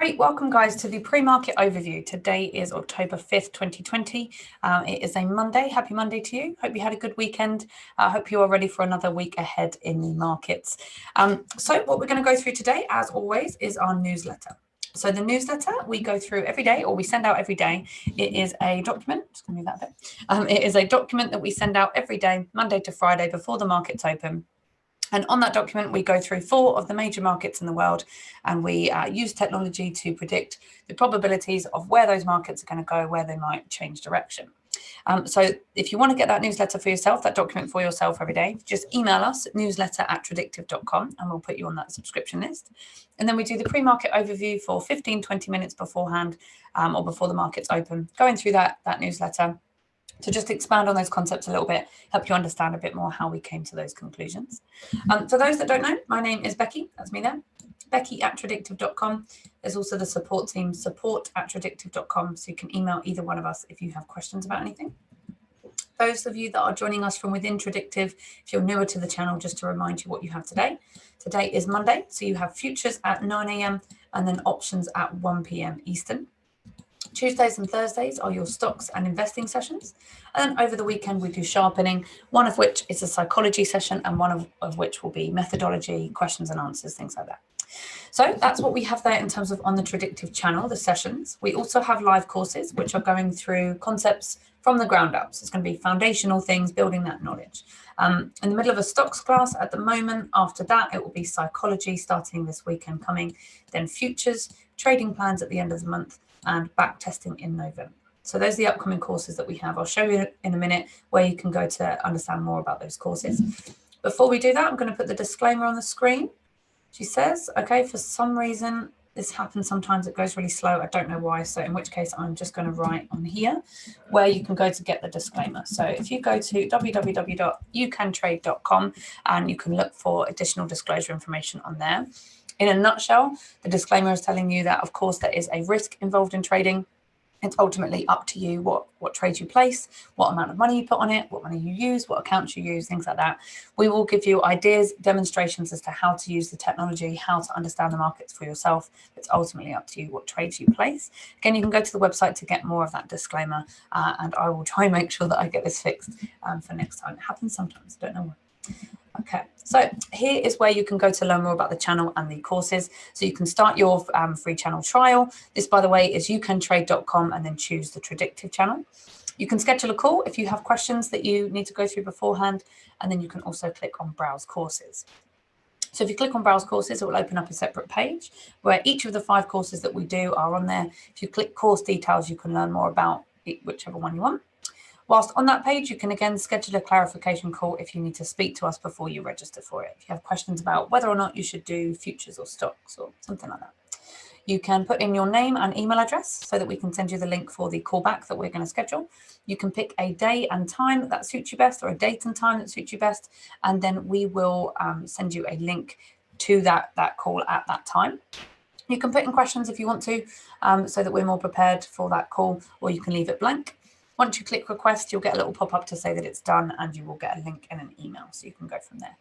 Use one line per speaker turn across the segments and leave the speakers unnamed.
Great, welcome guys to the pre-market overview. Today is October 5th, 2020. It is a Monday. Happy Monday to you. Hope you had a good weekend. I hope you are ready for another week ahead in the markets. So what we're going to go through today, as always, is our newsletter. So the newsletter we go through every day, or we send out every day. It is a document. Just gonna move that a bit. It is a document that we send out every day, Monday to Friday, before the markets open. And on that document, we go through 4 of the major markets in the world, and we use technology to predict the probabilities of where those markets are going to go, where they might change direction. So if you want to get that newsletter for yourself, that document for yourself every day, just email us at newsletter@tradewithufos.com and we'll put you on that subscription list. And then we do the pre-market overview for 15-20 minutes beforehand or before the markets open, going through that newsletter to just expand on those concepts a little bit, help you understand a bit more how we came to those conclusions. For those that don't know, my name is Becky, that's me there, Becky@tradewithufos.com. There's also the support team, support@tradewithufos.com, so you can email either one of us if you have questions about anything. Those of you that are joining us from within Tradictive, if you're newer to the channel, just to remind you what you have today. Today is Monday, so you have futures at 9 AM and then options at 1 PM Eastern. Tuesdays and Thursdays are your stocks and investing sessions. And then over the weekend, we do sharpening, one of which is a psychology session and one of which will be methodology, questions and answers, things like that. So that's what we have there in terms of on the Tradictive channel, the sessions. We also have live courses, which are going through concepts from the ground up. So it's going to be foundational things, building that knowledge. In the middle of a stocks class at the moment. After that, it will be psychology starting this weekend coming, then futures, trading plans at the end of the month, and back testing in November. So those are the upcoming courses that we have. I'll show you in a minute where you can go to understand more about those courses. Before we do that, I'm going to put the disclaimer on the screen. She says, okay, for some reason, this happens sometimes, it goes really slow. I don't know why. So in which case, I'm just going to write on here where you can go to get the disclaimer. So if you go to www.youcantrade.com and you can look for additional disclosure information on there. In a nutshell, the disclaimer is telling you that, of course, there is a risk involved in trading. It's ultimately up to you what trades you place, what amount of money you put on it, what money you use, what accounts you use, things like that. We will give you ideas, demonstrations as to how to use the technology, how to understand the markets for yourself. It's ultimately up to you what trades you place. Again, you can go to the website to get more of that disclaimer, and I will try and make sure that I get this fixed for next time. It happens sometimes, I don't know why. Okay, so here is where you can go to learn more about the channel and the courses. So you can start your free channel trial. This, by the way, is youcantrade.com and then choose the Tradictive channel. You can schedule a call if you have questions that you need to go through beforehand, and then you can also click on Browse Courses. So if you click on Browse Courses, it will open up a separate page where each of the 5 courses that we do are on there. If you click Course Details, you can learn more about whichever one you want. Whilst on that page, you can again schedule a clarification call if you need to speak to us before you register for it. If you have questions about whether or not you should do futures or stocks or something like that. You can put in your name and email address so that we can send you the link for the callback that we're going to schedule. You can pick a day and time that suits you best, or a date and time that suits you best, and then we will send you a link to that call at that time. You can put in questions if you want to, so that we're more prepared for that call, or you can leave it blank. Once you click request, you'll get a little pop-up to say that it's done, and you will get a link in an email, so you can go from there.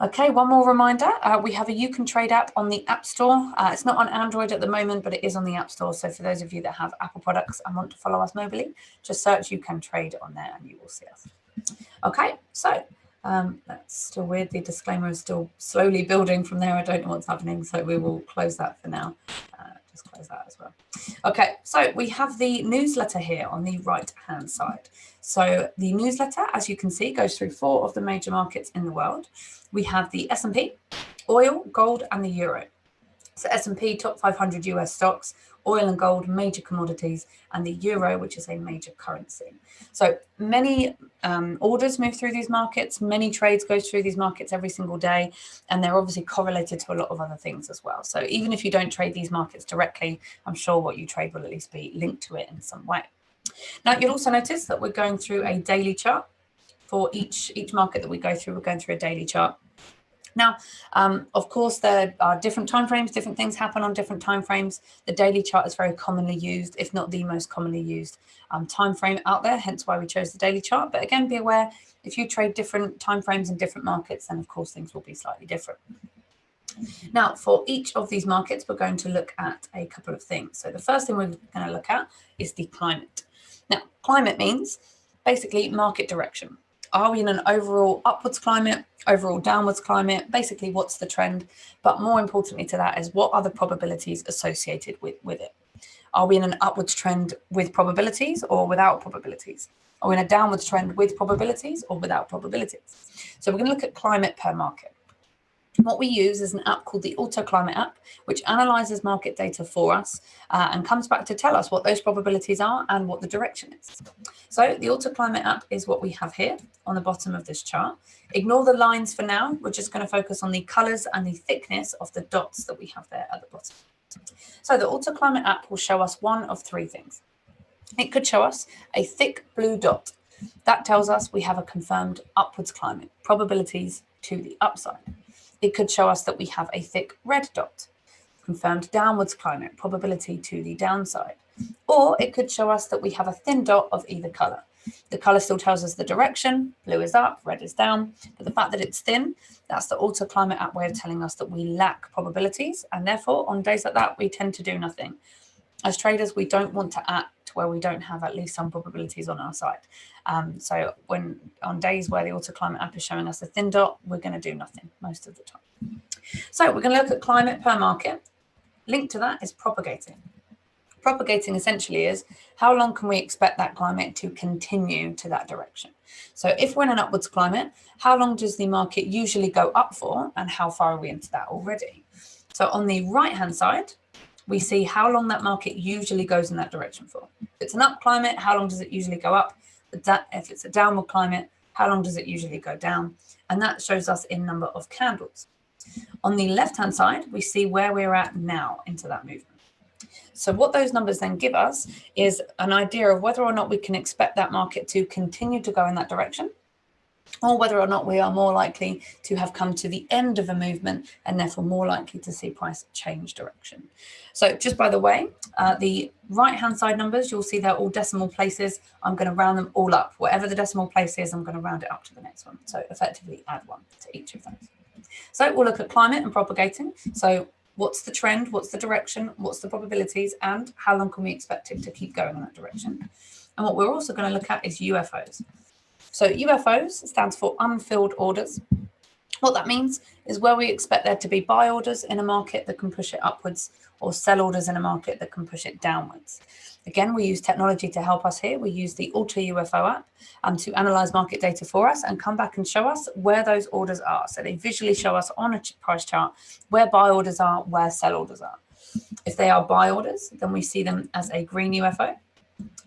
Okay, one more reminder. We have a You Can Trade app on the App Store. It's not on Android at the moment, but it is on the App Store. So for those of you that have Apple products and want to follow us mobily, just search You Can Trade on there and you will see us. Okay, so that's still weird. The disclaimer is still slowly building from there. I don't know what's happening, so we will close that for now. Just close that as well. Okay, so we have the newsletter here on the right-hand side. So the newsletter, as you can see, goes through 4 of the major markets in the world. We have the S&P, oil, gold, and the euro. So S&P, top 500 US stocks, oil and gold, major commodities, and the euro, which is a major currency. So many orders move through these markets, many trades go through these markets every single day, and they're obviously correlated to a lot of other things as well. So even if you don't trade these markets directly, I'm sure what you trade will at least be linked to it in some way. Now, you'll also notice that we're going through a daily chart. For each market that we go through, we're going through a daily chart. Now, of course, there are different timeframes, different things happen on different timeframes. The daily chart is very commonly used, if not the most commonly used timeframe out there, hence why we chose the daily chart. But again, be aware, if you trade different timeframes in different markets, then of course things will be slightly different. Now, for each of these markets, we're going to look at a couple of things. So the first thing we're going to look at is the climate. Now, climate means basically market direction. Are we in an overall upwards climate, overall downwards climate? Basically, what's the trend? But more importantly to that is what are the probabilities associated with it? Are we in an upwards trend with probabilities or without probabilities? Are we in a downwards trend with probabilities or without probabilities? So we're going to look at climate per market. What we use is an app called the Climate app, which analyzes market data for us and comes back to tell us what those probabilities are and what the direction is. So the Climate app is what we have here on the bottom of this chart. Ignore the lines for now. We're just going to focus on the colors and the thickness of the dots that we have there at the bottom. So the Climate app will show us one of three things. It could show us a thick blue dot. That tells us we have a confirmed upwards climate, probabilities to the upside. It could show us that we have a thick red dot, confirmed downwards climate, probability to the downside. Or it could show us that we have a thin dot of either color. The color still tells us the direction, blue is up, red is down, but the fact that it's thin, that's the Climate app way of telling us that we lack probabilities, and therefore on days like that, we tend to do nothing. As traders, we don't want to act where we don't have at least some probabilities on our side. So when on days where the Climate app is showing us a thin dot, we're going to do nothing most of the time. So we're going to look at climate per market. Linked to that is propagating. Propagating essentially is how long can we expect that climate to continue to that direction? So if we're in an upwards climate, how long does the market usually go up for and how far are we into that already? So on the right-hand side, we see how long that market usually goes in that direction for. If it's an up climate, how long does it usually go up? If it's a downward climate, how long does it usually go down? And that shows us in number of candles. On the left-hand side, we see where we're at now into that movement. So what those numbers then give us is an idea of whether or not we can expect that market to continue to go in that direction, or whether or not we are more likely to have come to the end of a movement and therefore more likely to see price change direction. So just by the way, the right-hand side numbers, you'll see they're all decimal places. I'm going to round them all up. Whatever the decimal place is, I'm going to round it up to the next one. So effectively add one to each of those. So we'll look at climate and propagating. So what's the trend? What's the direction? What's the probabilities? And how long can we expect it to keep going in that direction? And what we're also going to look at is UFOs. So UFOs stands for unfilled orders. What that means is where we expect there to be buy orders in a market that can push it upwards or sell orders in a market that can push it downwards. Again, we use technology to help us here. We use the ᴾᴿᴱMARKET app to analyze market data for us and come back and show us where those orders are. So they visually show us on a price chart where buy orders are, where sell orders are. If they are buy orders, then we see them as a green UFO.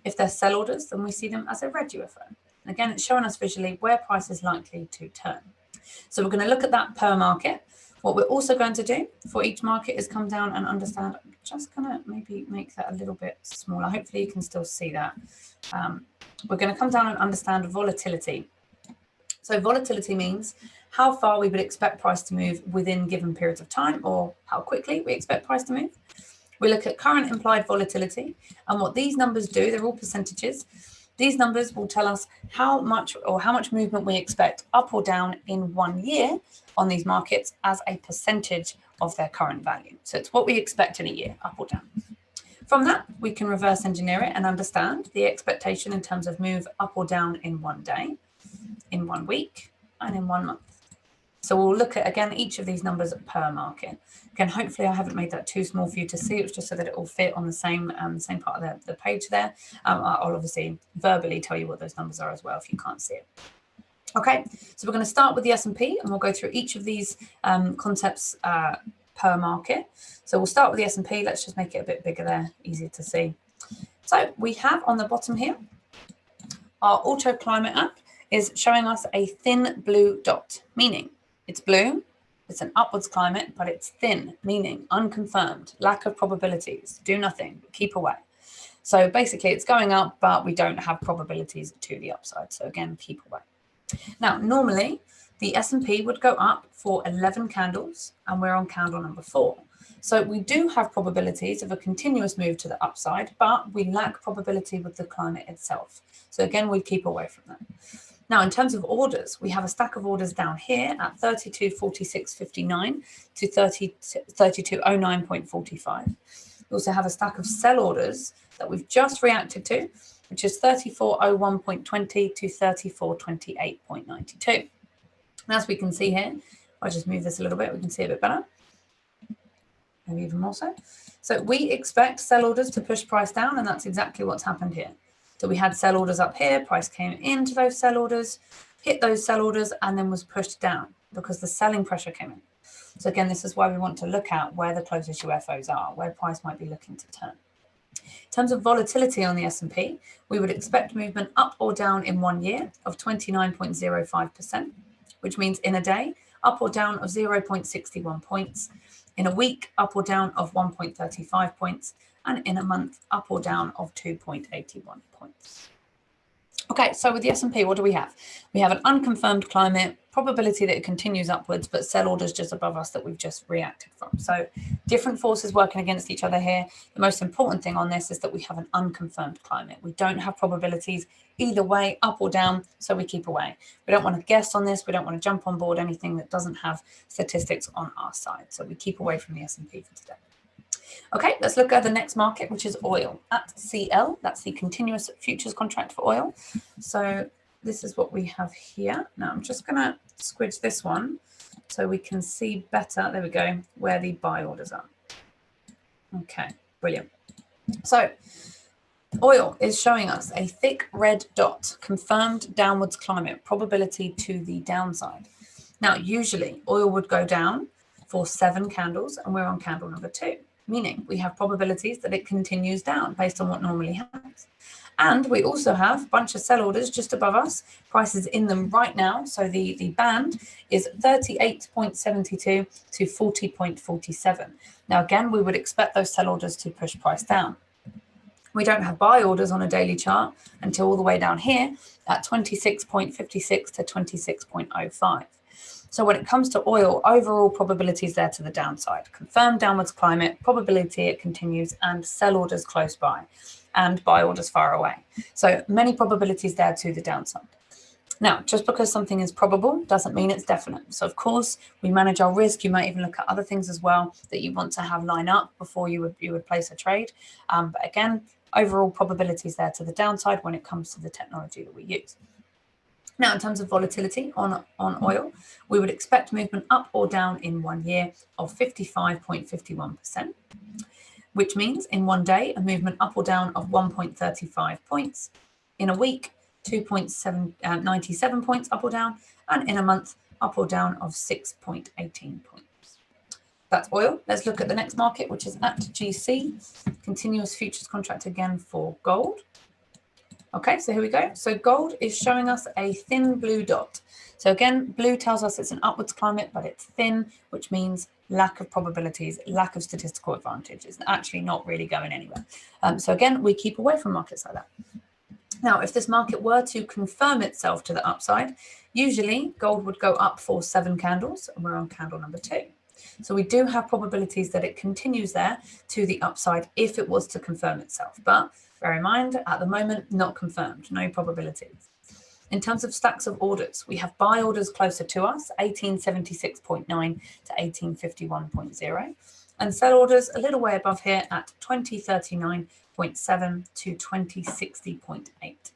If they're sell orders, then we see them as a red UFO. And again, it's showing us visually where price is likely to turn. So we're going to look at that per market. What we're also going to do for each market is come down and understand. I'm just going to maybe make that a little bit smaller. Hopefully you can still see that. We're going to come down and understand volatility. So volatility means how far we would expect price to move within given periods of time, or how quickly we expect price to move. We look at current implied volatility, and what these numbers do, they're all percentages. These numbers will tell us how much movement we expect up or down in 1 year on these markets as a percentage of their current value. So it's what we expect in a year, up or down. From that, we can reverse engineer it and understand the expectation in terms of move up or down in 1 day, in 1 week, and in 1 month. So we'll look at, again, each of these numbers per market. Again, hopefully I haven't made that too small for you to see. It's just so that it will fit on the same part of the page there. I'll obviously verbally tell you what those numbers are as well if you can't see it. Okay, so we're going to start with the S&P and we'll go through each of these concepts per market. So we'll start with the S&P. Let's just make it a bit bigger there, easier to see. So we have on the bottom here, our Climate app is showing us a thin blue dot, meaning it's blue, it's an upwards climate, but it's thin, meaning unconfirmed, lack of probabilities, do nothing, keep away. So basically it's going up, but we don't have probabilities to the upside. So again, keep away. Now, normally the S&P would go up for 11 candles and we're on candle number 4. So we do have probabilities of a continuous move to the upside, but we lack probability with the climate itself. So again, we keep away from that. Now, in terms of orders, we have a stack of orders down here at 32.46.59 to 32.09.45. We also have a stack of sell orders that we've just reacted to, which is 34.01.20 to 34.28.92. And as we can see here, if I just move this a little bit, we can see a bit better, maybe even more so. So we expect sell orders to push price down, and that's exactly what's happened here. So we had sell orders up here, price came into those sell orders, hit those sell orders, and then was pushed down because the selling pressure came in. So again, this is why we want to look at where the closest UFOs are, where price might be looking to turn. In terms of volatility on the S&P, we would expect movement up or down in 1 year of 29.05%, which means in a day, up or down of 0.61 points, in a week, up or down of 1.35 points, and in a month, up or down of 2.81 points. Okay, so with the S&P, what do we have? We have an unconfirmed climate, probability that it continues upwards, but sell orders just above us that we've just reacted from. So different forces working against each other here. The most important thing on this is that we have an unconfirmed climate. We don't have probabilities either way, up or down, so we keep away. We don't want to guess on this. We don't want to jump on board anything that doesn't have statistics on our side. So we keep away from the S&P for today. Okay, let's look at the next market, which is oil at CL. That's the continuous futures contract for oil. So this is what we have here. Now I'm just going to squidge this one so we can see better. There we go, where the buy orders are. Okay, brilliant. So oil is showing us a thick red dot, confirmed downwards climate, probability to the downside. Now, usually oil would go down for 7 candles, and we're on candle number 2. Meaning we have probabilities that it continues down based on what normally happens. And we also have a bunch of sell orders just above us, prices in them right now. So the band is 38.72 to 40.47. Now, again, we would expect those sell orders to push price down. We don't have buy orders on a daily chart until all the way down here at 26.56 to 26.05. So when it comes to oil, overall probabilities there to the downside. Confirmed downwards climate, probability it continues, and sell orders close by, and buy orders far away. So many probabilities there to the downside. Now, just because something is probable doesn't mean it's definite. So of course, we manage our risk. You might even look at other things as well that you want to have line up before you would place a trade. But again, overall probabilities there to the downside when it comes to the technology that we use. Now, in terms of volatility on oil, we would expect movement up or down in 1 year of 55.51%, which means in 1 day, a movement up or down of 1.35 points, in a week, 2.97 points up or down, and in a month, up or down of 6.18 points. That's oil. Let's look at the next market, which is at GC, continuous futures contract again for gold. Okay, so here we go. So gold is showing us a thin blue dot. So again, blue tells us it's an upwards climate, but it's thin, which means lack of probabilities, lack of statistical advantage. It's actually not really going anywhere. So again, we keep away from markets like that. Now, if this market were to confirm itself to the upside, usually gold would go up for 7 candles, and we're on candle number 2. So we do have probabilities that it continues there to the upside if it was to confirm itself. But bear in mind, at the moment, not confirmed, no probabilities. In terms of stacks of orders, we have buy orders closer to us, 1876.9 to 1851.0, and sell orders a little way above here at 2039.7 to 2060.8.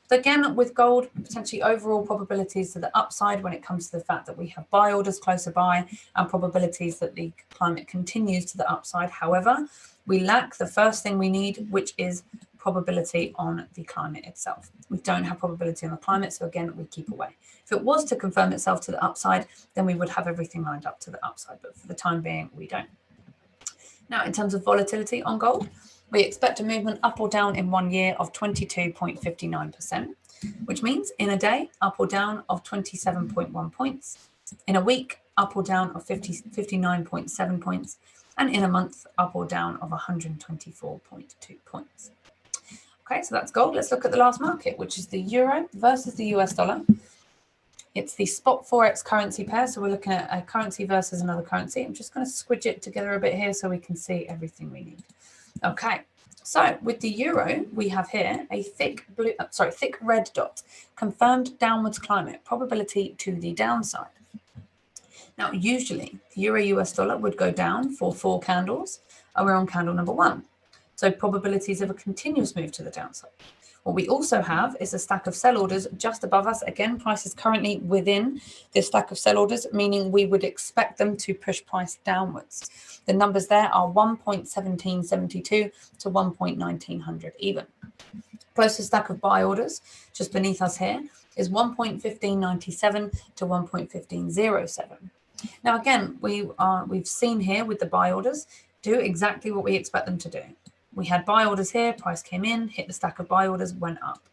So again, with gold, potentially overall probabilities to the upside when it comes to the fact that we have buy orders closer by and probabilities that the climate continues to the upside. However, we lack the first thing we need, which is probability on the climate itself. We don't have probability on the climate, so again, we keep away. If it was to confirm itself to the upside, then we would have everything lined up to the upside, but for the time being, we don't. Now, in terms of volatility on gold, we expect a movement up or down in 1 year of 22.59%, which means in a day, up or down of 27.1 points, in a week, up or down of 59.7 points, and in a month, up or down of 124.2 points. Okay, so that's gold. Let's look at the last market, which is the euro versus the US dollar. It's the spot Forex currency pair. So we're looking at a currency versus another currency. I'm just going to squidge it together a bit here so we can see everything we need. Okay. So with the euro, we have here a thick red dot, confirmed downwards climate, probability to the downside. Now, usually the euro US dollar would go down for 4 candles, and we're on candle number 1. So probabilities of a continuous move to the downside. What we also have is a stack of sell orders just above us. Again, price is currently within this stack of sell orders, meaning we would expect them to push price downwards. The numbers there are 1.1772 to 1.1900 even. Closest stack of buy orders just beneath us here is 1.1597 to 1.1507. Now, again, we've seen here with the buy orders do exactly what we expect them to do. We had buy orders here, price came in, hit the stack of buy orders, went up.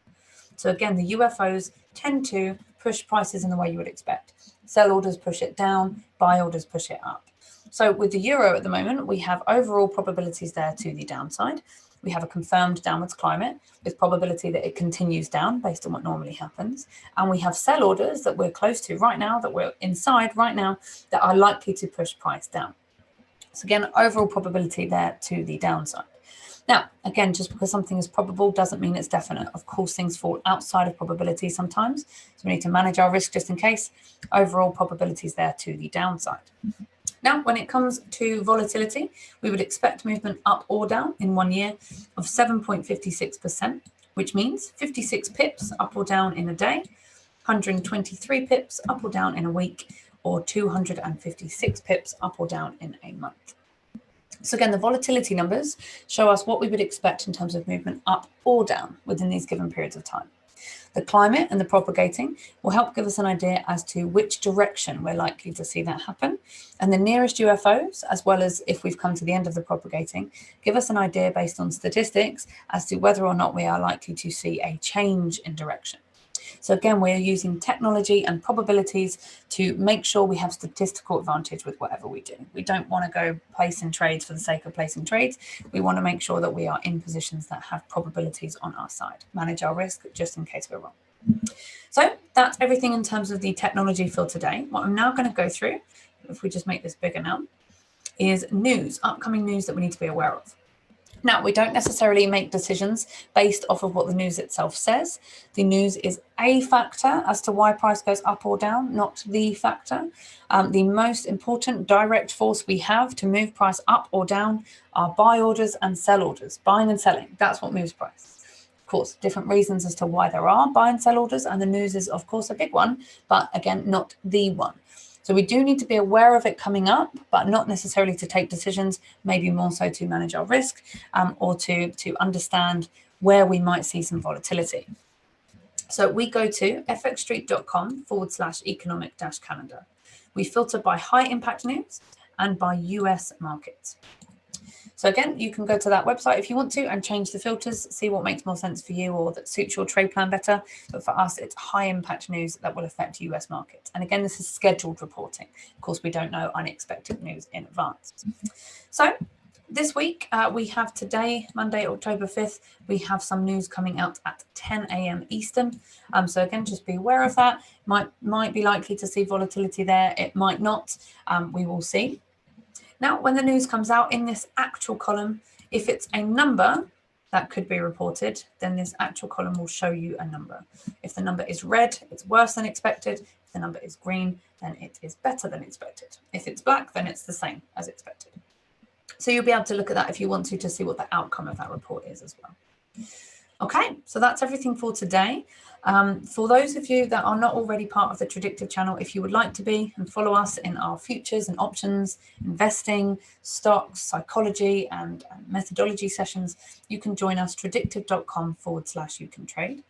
So again, the UFOs tend to push prices in the way you would expect. Sell orders push it down, buy orders push it up. So with the euro at the moment, we have overall probabilities there to the downside. We have a confirmed downwards climate with probability that it continues down based on what normally happens. And we have sell orders that we're close to right now, that we're inside right now, that are likely to push price down. So again, overall probability there to the downside. Now, again, just because something is probable doesn't mean it's definite. Of course, things fall outside of probability sometimes. So we need to manage our risk just in case. Overall probabilities there to the downside. Now, when it comes to volatility, we would expect movement up or down in 1 year of 7.56%, which means 56 pips up or down in a day, 123 pips up or down in a week, or 256 pips up or down in a month. So again, the volatility numbers show us what we would expect in terms of movement up or down within these given periods of time. The climate and the propagating will help give us an idea as to which direction we're likely to see that happen. And the nearest UFOs, as well as if we've come to the end of the propagating, give us an idea based on statistics as to whether or not we are likely to see a change in direction. So again, we're using technology and probabilities to make sure we have statistical advantage with whatever we do. We don't want to go placing trades for the sake of placing trades. We want to make sure that we are in positions that have probabilities on our side. Manage our risk just in case we're wrong. So that's everything in terms of the technology for today. What I'm now going to go through, if we just make this bigger now, is news, upcoming news that we need to be aware of. Now, we don't necessarily make decisions based off of what the news itself says. The news is a factor as to why price goes up or down, not the factor. The most important direct force we have to move price up or down are buy orders and sell orders, buying and selling. That's what moves price. Of course, different reasons as to why there are buy and sell orders, and the news is, of course, a big one, but again, not the one. So we do need to be aware of it coming up, but not necessarily to take decisions, maybe more so to manage our risk or to understand where we might see some volatility. So we go to fxstreet.com/economic-calendar. We filter by high impact news and by US markets. So again, you can go to that website if you want to and change the filters, see what makes more sense for you or that suits your trade plan better. But for us, it's high impact news that will affect US markets. And again, this is scheduled reporting. Of course, we don't know unexpected news in advance. So this week, we have today, Monday, October 5th, we have some news coming out at 10 a.m. Eastern. So again, just be aware of that. Might be likely to see volatility there. It might not. We will see. Now, when the news comes out in this actual column, if it's a number that could be reported, then this actual column will show you a number. If the number is red, it's worse than expected. If the number is green, then it is better than expected. If it's black, then it's the same as expected. So you'll be able to look at that if you want to see what the outcome of that report is as well. Okay, so that's everything for today. For those of you that are not already part of the Tradictive channel, if you would like to be and follow us in our futures and options, investing, stocks, psychology, and methodology sessions, you can join us tradictive.com/you-can-trade.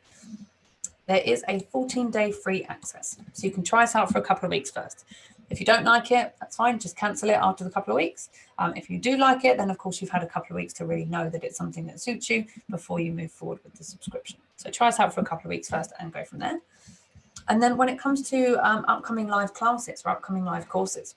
There is a 14-day free access, so you can try us out for a couple of weeks first. If you don't like it, that's fine. Just cancel it after the couple of weeks. If you do like it, then of course you've had a couple of weeks to really know that it's something that suits you before you move forward with the subscription. So try us out for a couple of weeks first and go from there. And then when it comes to upcoming live classes or upcoming live courses,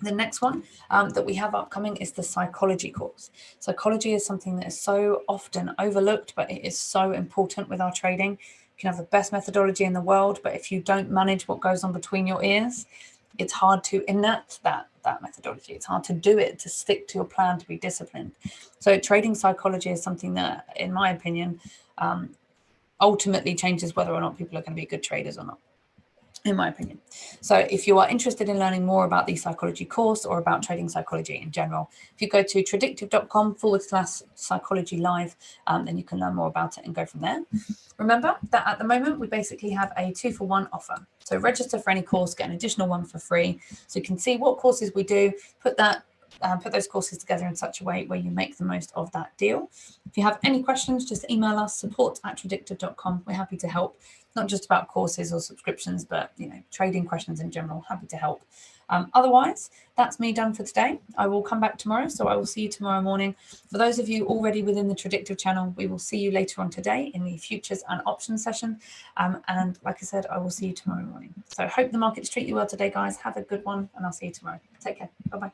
the next one that we have upcoming is the psychology course. Psychology is something that is so often overlooked, but it is so important with our trading. can have the best methodology in the world, but if you don't manage what goes on between your ears, it's hard to enact that methodology. It's hard to do it, to stick to your plan, to be disciplined. So trading psychology is something that, in my opinion, ultimately changes whether or not people are going to be good traders or not, in my opinion. So if you are interested in learning more about the psychology course or about trading psychology in general, if you go to tradewithufos.com/psychology live, then you can learn more about it and go from there. Remember that at the moment, we basically have a 2-for-1 offer. So register for any course, get an additional one for free. So you can see what courses we do, put those courses together in such a way where you make the most of that deal. If you have any questions, just email us, support@tradictive.com. We're happy to help, not just about courses or subscriptions, but trading questions in general. Happy to help. Otherwise, that's me done for today. I will come back tomorrow, so I will see you tomorrow morning. For those of you already within the Tradictive channel, we will see you later on today in the futures and options session. And like I said, I will see you tomorrow morning. So I hope the markets treat you well today, guys. Have a good one, and I'll see you tomorrow. Take care. Bye-bye.